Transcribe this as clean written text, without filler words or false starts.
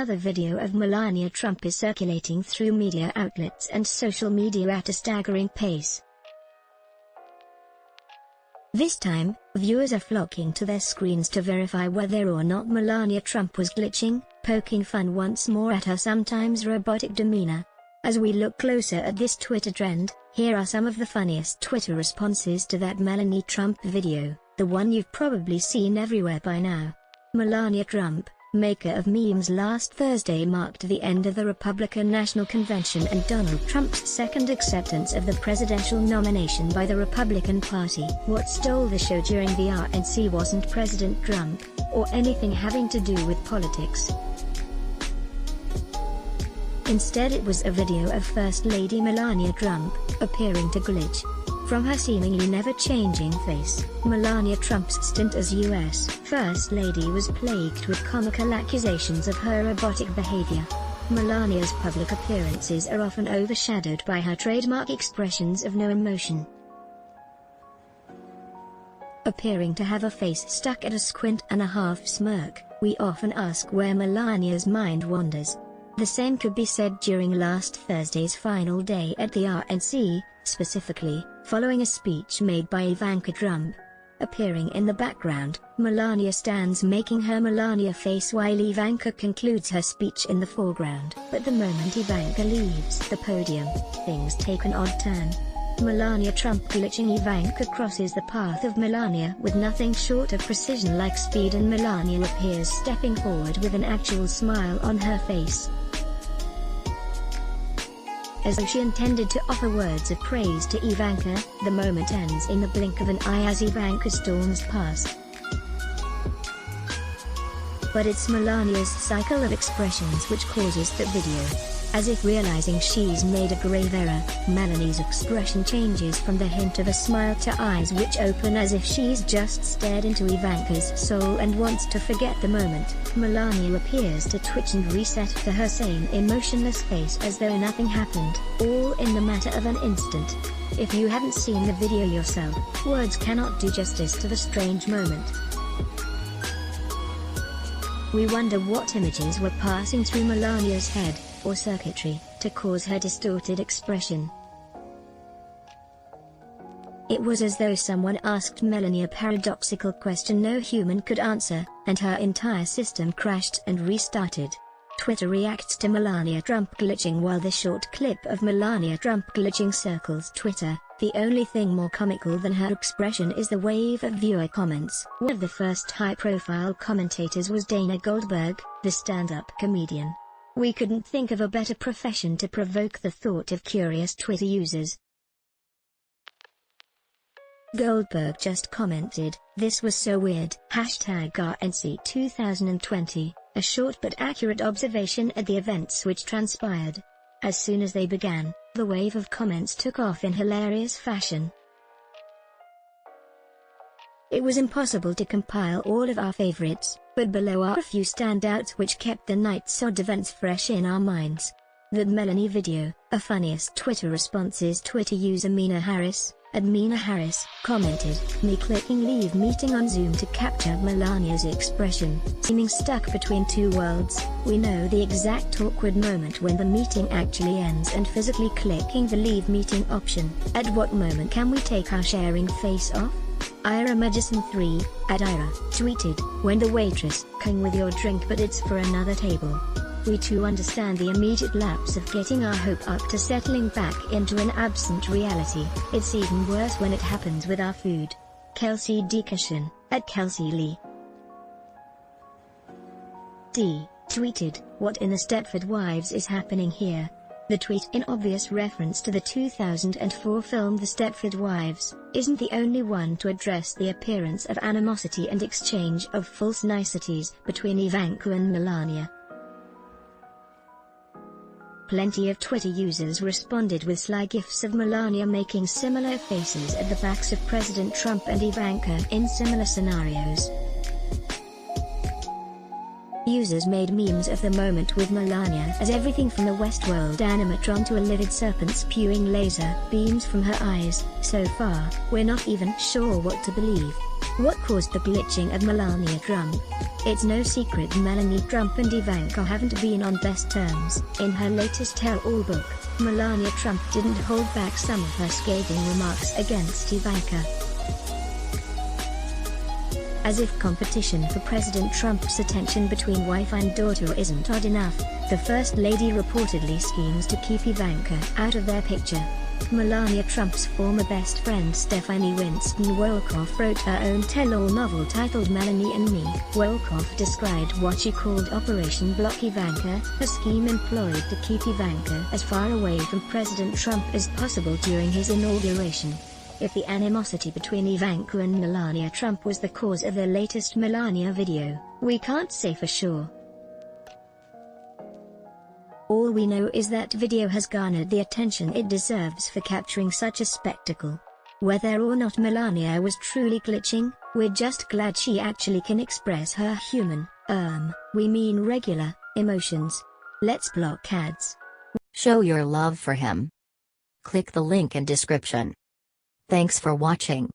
Another video of Melania Trump is circulating through media outlets and social media at a staggering pace. This time, viewers are flocking to their screens to verify whether or not Melania Trump was glitching, poking fun once more at her sometimes robotic demeanor. As we look closer at this Twitter trend, here are some of the funniest Twitter responses to that Melania Trump video, the one you've probably seen everywhere by now. Melania Trump, maker of memes. Last Thursday marked the end of the Republican National Convention and Donald Trump's second acceptance of the presidential nomination by the Republican Party. What stole the show during the RNC wasn't President Trump, or anything having to do with politics. Instead, it was a video of First Lady Melania Trump, appearing to glitch. From her seemingly never-changing face, Melania Trump's stint as U.S. First Lady was plagued with comical accusations of her robotic behavior. Melania's public appearances are often overshadowed by her trademark expressions of no emotion. Appearing to have a face stuck at a squint and a half smirk, we often ask where Melania's mind wanders. The same could be said during last Thursday's final day at the RNC, specifically, following a speech made by Ivanka Trump. Appearing in the background, Melania stands making her Melania face while Ivanka concludes her speech in the foreground. But the moment Ivanka leaves the podium, things take an odd turn. Melania Trump glitching. Ivanka crosses the path of Melania with nothing short of precision-like speed, and Melania appears stepping forward with an actual smile on her face, as though she intended to offer words of praise to Ivanka. The moment ends in the blink of an eye as Ivanka storms past. But it's Melania's cycle of expressions which causes the video. As if realizing she's made a grave error, Melanie's expression changes from the hint of a smile to eyes which open as if she's just stared into Ivanka's soul and wants to forget the moment. Melania appears to twitch and reset to her same emotionless face as though nothing happened, all in the matter of an instant. If you haven't seen the video yourself, words cannot do justice to the strange moment. We wonder what images were passing through Melania's head, or circuitry, to cause her distorted expression. It was as though someone asked Melania a paradoxical question no human could answer, and her entire system crashed and restarted. Twitter reacts to Melania Trump glitching. While the short clip of Melania Trump glitching circles Twitter, the only thing more comical than her expression is the wave of viewer comments. One of the first high-profile commentators was Dana Goldberg, the stand-up comedian. We couldn't think of a better profession to provoke the thought of curious Twitter users. Goldberg just commented, "This was so weird." #RNC 2020, a short but accurate observation at the events which transpired. As soon as they began, the wave of comments took off in hilarious fashion. It was impossible to compile all of our favorites, but below are a few standouts which kept the night's odd events fresh in our minds. The Melanie video, a funniest Twitter responses. Twitter user Mina Harris, @MinaHarris, commented, "Me clicking leave meeting on Zoom to capture Melania's expression, seeming stuck between two worlds. We know the exact awkward moment when the meeting actually ends and physically clicking the leave meeting option. At what moment can we take our sharing face off?" Ira Magician 3, @Ira, tweeted, "When the waitress, "Come with your drink but it's for another table." We too understand the immediate lapse of getting our hope up to settling back into an absent reality. It's even worse when it happens with our food. Kelsey Dickerson, @Kelsey Lee D, tweeted, "What in the Stepford Wives is happening here?" The tweet, in obvious reference to the 2004 film The Stepford Wives, isn't the only one to address the appearance of animosity and exchange of false niceties between Ivanka and Melania. Plenty of Twitter users responded with sly gifs of Melania making similar faces at the backs of President Trump and Ivanka in similar scenarios. users made memes of the moment with Melania as everything from the Westworld animatron to a livid serpent spewing laser beams from her eyes. So far, we're not even sure what to believe. What caused the glitching of Melania Trump? It's no secret Melania Trump and Ivanka haven't been on best terms. In her latest tell-all book, Melania Trump didn't hold back some of her scathing remarks against Ivanka. As if competition for President Trump's attention between wife and daughter isn't odd enough, the First Lady reportedly schemes to keep Ivanka out of their picture. Melania Trump's former best friend Stephanie Winston Wolkoff wrote her own tell-all novel titled Melanie and Me. Wolkoff described what she called Operation Block Ivanka, a scheme employed to keep Ivanka as far away from President Trump as possible during his inauguration. If the animosity between Ivanka and Melania Trump was the cause of the latest Melania video, we can't say for sure. All we know is that video has garnered the attention it deserves for capturing such a spectacle. Whether or not Melania was truly glitching, we're just glad she actually can express her human, we mean regular, emotions. Let's block ads. Show your love for him. Click the link in description. Thanks for watching.